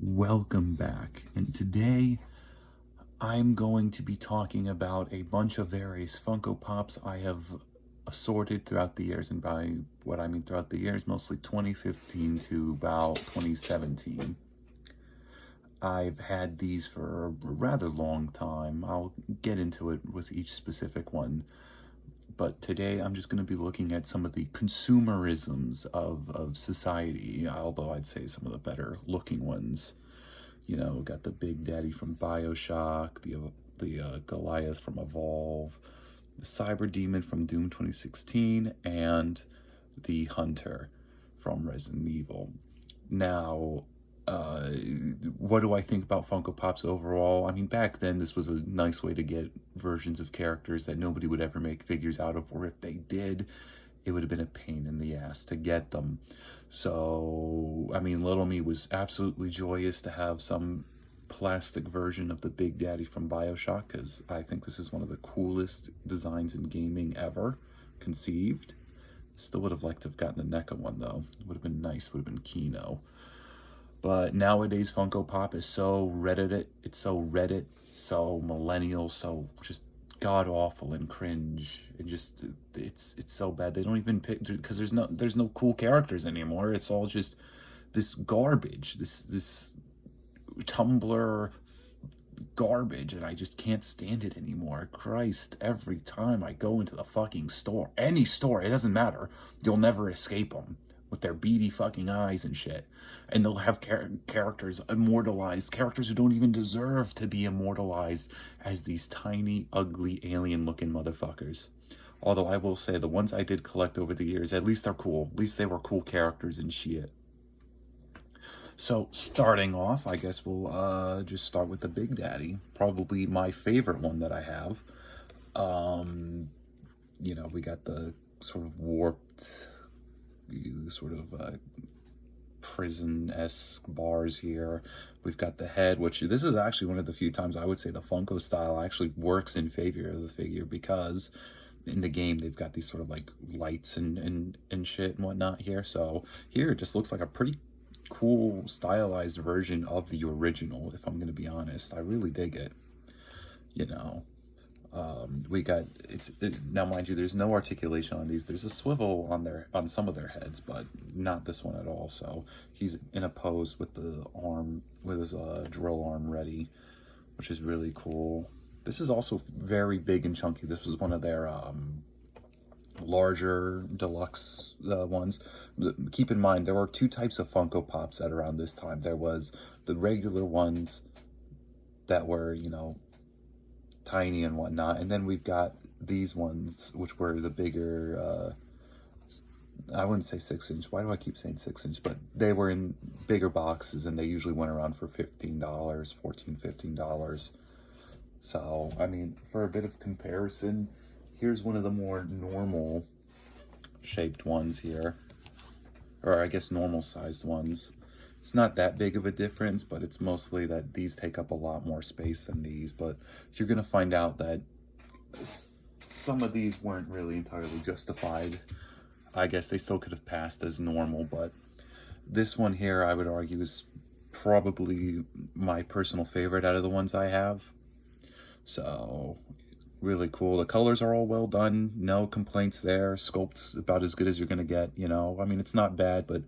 Welcome back, and today I'm going to be talking about a bunch of various Funko Pops I have assorted throughout the years, and by what I mean throughout the years, mostly 2015 to about 2017. I've had these for a rather long time. I'll get into it with each specific one, but today I'm just going to be looking at some of the consumerisms of society, although I'd say some of the better looking ones. You know, got the Big Daddy from BioShock, the Goliath from Evolve, the Cyber Demon from Doom 2016, and the Hunter from Resident Evil. Now, what do I think about Funko Pops overall? I mean, back then this was a nice way to get versions of characters that nobody would ever make figures out of, or if they did, it would have been a pain in the ass to get them. So, I mean, little me was absolutely joyous to have some plastic version of the Big Daddy from BioShock, because I think this is one of the coolest designs in gaming ever conceived. Still would have liked to have gotten the NECA one, though. It would have been nice, would have been Kino. But nowadays, Funko Pop is so Reddit, so millennial, so just god awful and cringe, and just it's so bad. They don't even pick, because there's no cool characters anymore. It's all just this garbage, this Tumblr garbage, and I just can't stand it anymore. Christ, every time I go into the fucking store, any store, it doesn't matter, you'll never escape them with their beady fucking eyes and shit. And they'll have characters immortalized, characters who don't even deserve to be immortalized, as these tiny, ugly, alien-looking motherfuckers. Although I will say, the ones I did collect over the years, at least they're cool. At least they were cool characters and shit. So, starting off, I guess we'll just start with the Big Daddy. Probably my favorite one that I have. You know, we got the sort of warped, sort of prison-esque bars here. We've got the head, which this is actually one of the few times I would say the Funko style actually works in favor of the figure, because in the game they've got these sort of like lights and shit and whatnot here. So here it just looks like a pretty cool stylized version of the original, if I'm gonna be honest. I really dig it, you know. We got now, mind you, there's no articulation on these. There's a swivel on some of their heads, but not this one at all. So he's in a pose with the arm, with his drill arm ready, which is really cool. This is also very big and chunky. This was one of their larger deluxe ones. Keep in mind, there were two types of Funko Pops at around this time. There was the regular ones that were, you know, tiny and whatnot, and then we've got these ones, which were the bigger, I wouldn't say 6-inch. Why do I keep saying 6-inch? But they were in bigger boxes, and they usually went around for $15, $15. So, I mean, for a bit of comparison, here's one of the more normal shaped ones here, or I guess normal sized ones. It's not that big of a difference, but it's mostly that these take up a lot more space than these. But you're going to find out that some of these weren't really entirely justified. I guess they still could have passed as normal, but this one here, I would argue, is probably my personal favorite out of the ones I have. So, really cool. The colors are all well done. No complaints there. Sculpt's about as good as you're going to get, you know. I mean, it's not bad, but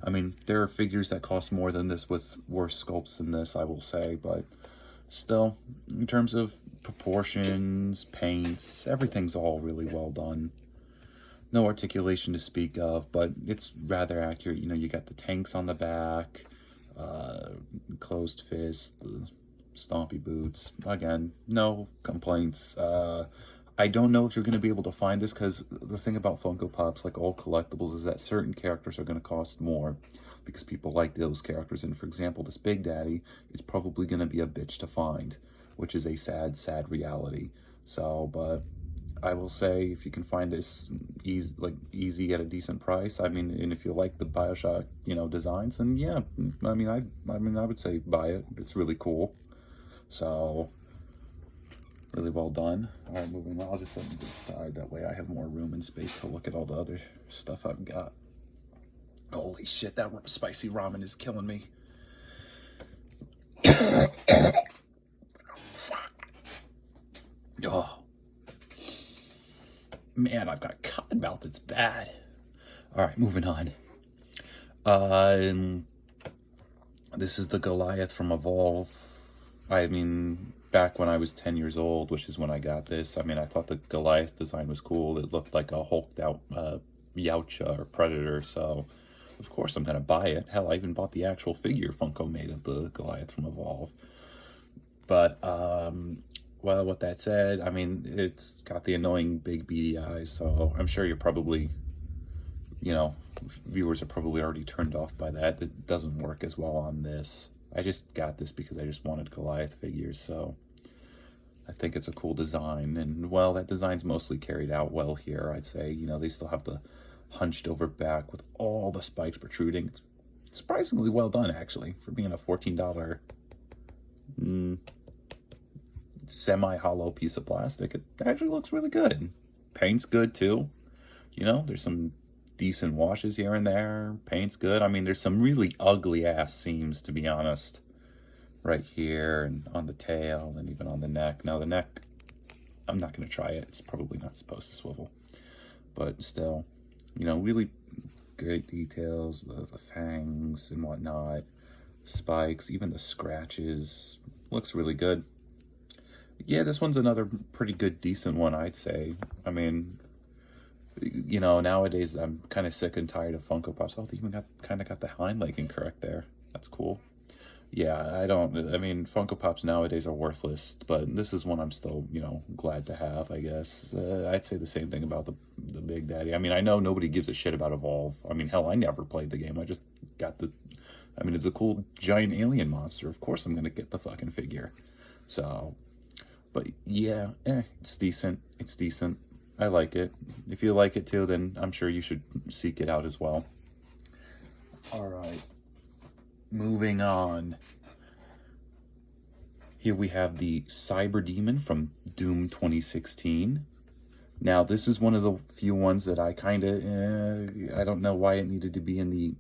I mean, there are figures that cost more than this with worse sculpts than this, I will say, but still, in terms of proportions, paints, everything's all really well done. No articulation to speak of, but it's rather accurate. You know, you got the tanks on the back, closed fist, the stompy boots. Again, no complaints. I don't know if you're going to be able to find this, because the thing about Funko Pops, like all collectibles, is that certain characters are going to cost more because people like those characters. And for example, this Big Daddy is probably going to be a bitch to find, which is a sad reality. So, but I will say, if you can find this easy at a decent price, I mean, and if you like the BioShock, you know, designs, and yeah, I mean, I would say buy it. It's really cool. So, really well done. All right, moving on. I'll just set them to the side. That way I have more room and space to look at all the other stuff I've got. Holy shit, that spicy ramen is killing me. Man, I've got cotton mouth. It's bad. All right, moving on. Um, this is the Goliath from Evolve. I mean, back when I was 10 years old, which is when I got this, I mean, I thought the Goliath design was cool. It looked like a hulked out Yautja or Predator, so of course I'm going to buy it. Hell, I even bought the actual figure Funko made of the Goliath from Evolve. But, well, with that said, I mean, it's got the annoying big beady eyes, so I'm sure you're probably, you know, viewers are probably already turned off by that. It doesn't work as well on this. I just got this because I just wanted Goliath figures, so I think it's a cool design. And, well, that design's mostly carried out well here, I'd say. You know, they still have the hunched over back with all the spikes protruding. It's surprisingly well done, actually, for being a $14 semi-hollow piece of plastic. It actually looks really good. Paint's good, too. You know, there's some decent washes here and there. Paint's good. I mean, there's some really ugly ass seams, to be honest, right here and on the tail and even on the neck. Now the neck, I'm not going to try it. It's probably not supposed to swivel, but still, you know, really great details, the fangs and whatnot, spikes, even the scratches. Looks really good. Yeah, this one's another pretty good, decent one, I'd say. I mean, you know, nowadays I'm kind of sick and tired of Funko Pops. Oh, they even kind of got the hind leg incorrect there. That's cool. Yeah, I mean, Funko Pops nowadays are worthless, but this is one I'm still, you know, glad to have, I guess. I'd say the same thing about the Big Daddy. I mean, I know nobody gives a shit about Evolve. I mean, hell, I never played the game. I just got I mean, it's a cool giant alien monster. Of course I'm going to get the fucking figure. So, but yeah, it's decent. It's decent. I like it. If you like it too, then I'm sure you should seek it out as well. All right. Moving on. Here we have the Cyber Demon from Doom 2016. Now, this is one of the few ones that I kind of, I don't know why it needed to be in the,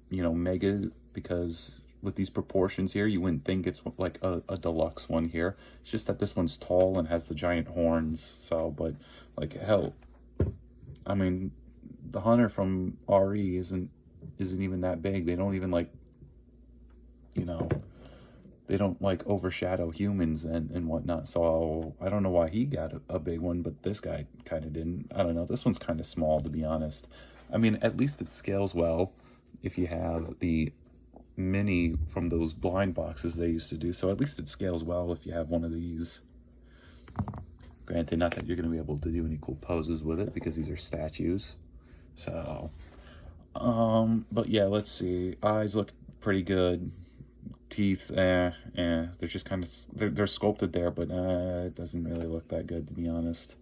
you know, mega, because with these proportions here, you wouldn't think it's like a deluxe one here. It's just that this one's tall and has the giant horns, so, but, like, hell, I mean, the hunter from RE isn't even that big. They don't even, like, you know, they don't, like, overshadow humans and whatnot, so I don't know why he got a big one, but this guy kind of didn't. I don't know, this one's kind of small, to be honest. I mean, at least it scales well if you have the mini from those blind boxes they used to do, so at least it scales well if you have one of these. Granted, not that you're going to be able to do any cool poses with it, because these are statues, so, but yeah, let's see. Eyes look pretty good. Teeth, they're just kind of, they're sculpted there, but it doesn't really look that good, to be honest.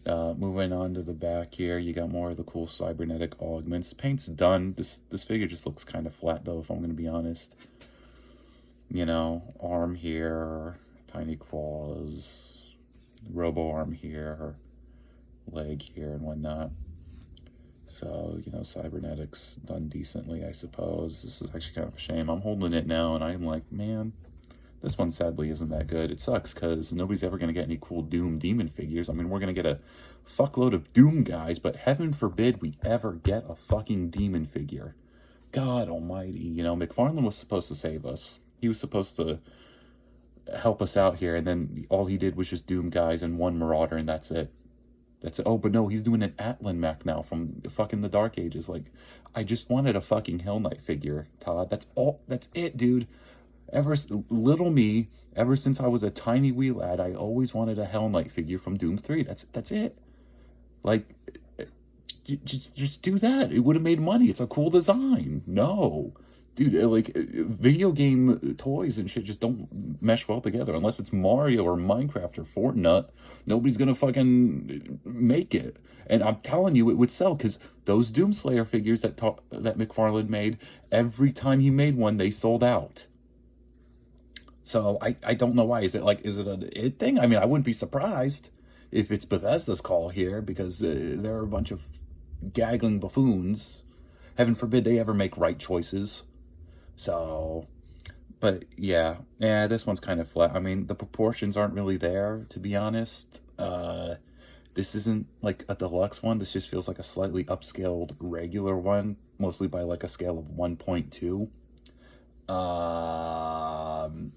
Moving on to the back here, you got more of the cool cybernetic augments. Paint's done. This figure just looks kind of flat, though, if I'm going to be honest. You know, arm here, tiny claws, robo arm here, leg here, and whatnot. So, you know, cybernetics done decently, I suppose. This is actually kind of a shame. I'm holding it now, and I'm like, man, this one sadly isn't that good. It sucks, because nobody's ever going to get any cool Doom Demon figures. I mean, we're going to get a fuckload of Doom guys, but heaven forbid we ever get a fucking Demon figure. God almighty. You know, McFarlane was supposed to save us. He was supposed to help us out here, and then all he did was just Doom guys and one Marauder, and that's it. That's it. Oh, but no, he's doing an Atlan mech now from fucking the Dark Ages. Like, I just wanted a fucking Hell Knight figure, Todd. That's all. That's it, dude. Little me, ever since I was a tiny wee lad, I always wanted a Hell Knight figure from Doom 3. That's it. Like, just do that. It would have made money. It's a cool design. No. Dude, like, video game toys and shit just don't mesh well together. Unless it's Mario or Minecraft or Fortnite, nobody's gonna fucking make it. And I'm telling you, it would sell, because those Doomslayer figures that McFarlane made, every time he made one, they sold out. So I don't know why. Is it an it thing? I mean, I wouldn't be surprised if it's Bethesda's call here, because they're a bunch of gaggling buffoons. Heaven forbid they ever make right choices. So, but yeah, this one's kind of flat. I mean, the proportions aren't really there, to be honest. This isn't like a deluxe one. This just feels like a slightly upscaled regular one, mostly by like a scale of 1.2. Um,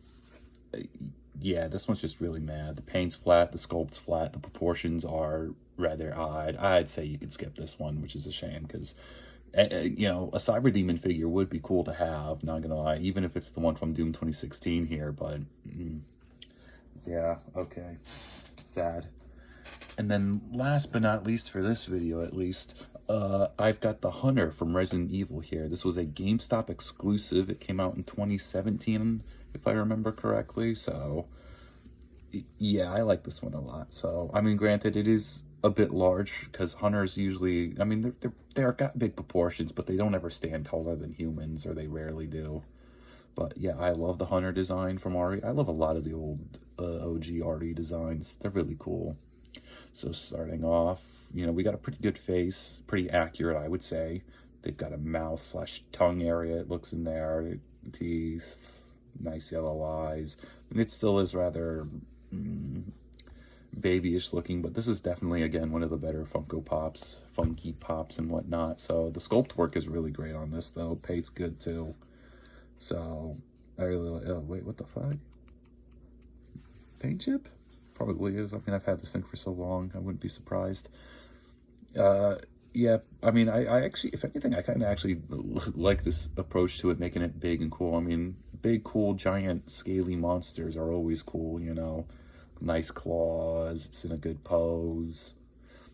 yeah, this one's just really mad. The paint's flat, the sculpt's flat, the proportions are rather odd. I'd say you could skip this one, which is a shame because, you know, a Cyber Demon figure would be cool to have, not gonna lie, even if it's the one from Doom 2016 here, but yeah, okay, sad. And then last but not least for this video at least, I've got the Hunter from Resident Evil here. This was a GameStop exclusive. It came out in 2017, if I remember correctly. So, yeah, I like this one a lot. So, I mean, granted, it is a bit large because Hunters usually, I mean, they're got big proportions, but they don't ever stand taller than humans, or they rarely do. But yeah, I love the Hunter design from RE. I love a lot of the old OG RE designs. They're really cool. So starting off, you know, we got a pretty good face, pretty accurate, I would say. They've got a mouth slash tongue area, it looks in there, teeth, nice yellow eyes. And it still is rather babyish looking, but this is definitely, again, one of the better Funko Pops, funky pops and whatnot. So the sculpt work is really great on this, though. Paint's good, too. So, I really, oh, wait, what the fuck? Paint chip? Probably is. I mean, I've had this thing for so long, I wouldn't be surprised. Yeah, I mean, I actually, if anything, I kind of actually like this approach to it, making it big and cool. I mean, big, cool, giant, scaly monsters are always cool, you know. Nice claws, it's in a good pose.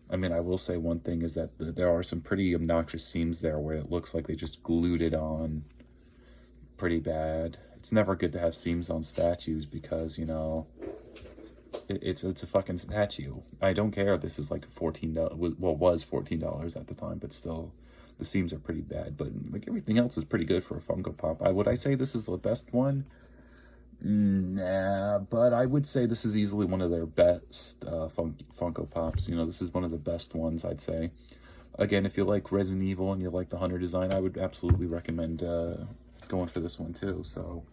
I mean, I will say one thing is that there are some pretty obnoxious seams there where it looks like they just glued it on pretty bad. It's never good to have seams on statues because, you know, it's a fucking statue. I don't care if this is like $14, well, was $14 at the time, but still, the seams are pretty bad. But like everything else is pretty good for a Funko Pop. Would I say this is the best one? Nah, but I would say this is easily one of their best Funko Pops. You know, this is one of the best ones, I'd say. Again, if you like Resident Evil and you like the Hunter design, I would absolutely recommend going for this one too. So,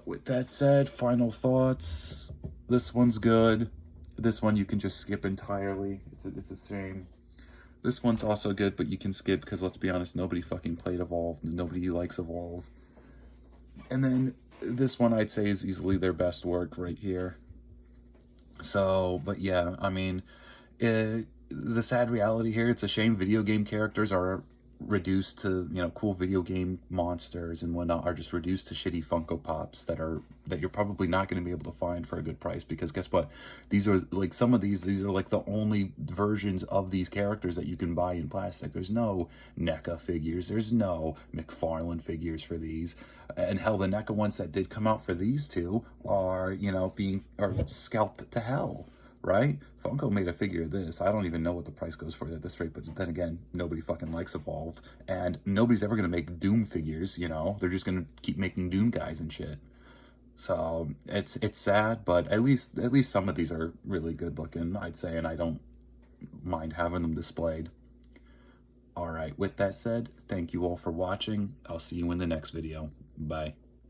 with that said, final thoughts. This one's good. This one you can just skip entirely. It's a shame. This one's also good, but you can skip because, let's be honest, nobody fucking played Evolve. Nobody likes Evolve. And then this one I'd say is easily their best work right here. So, but yeah, I mean, the sad reality here, it's a shame video game characters are reduced to, you know, cool video game monsters and whatnot are just reduced to shitty Funko Pops that you're probably not going to be able to find for a good price, because guess what, these are like some of these are like the only versions of these characters that you can buy in plastic. There's no NECA figures, there's no McFarlane figures for these, and hell, the NECA ones that did come out for these two are, you know, are scalped to hell. Right? Funko made a figure of this. I don't even know what the price goes for at this rate, but then again, nobody fucking likes Evolved, and nobody's ever gonna make Doom figures, you know? They're just gonna keep making Doom guys and shit. So, it's sad, but at least some of these are really good looking, I'd say, and I don't mind having them displayed. Alright, with that said, thank you all for watching. I'll see you in the next video. Bye.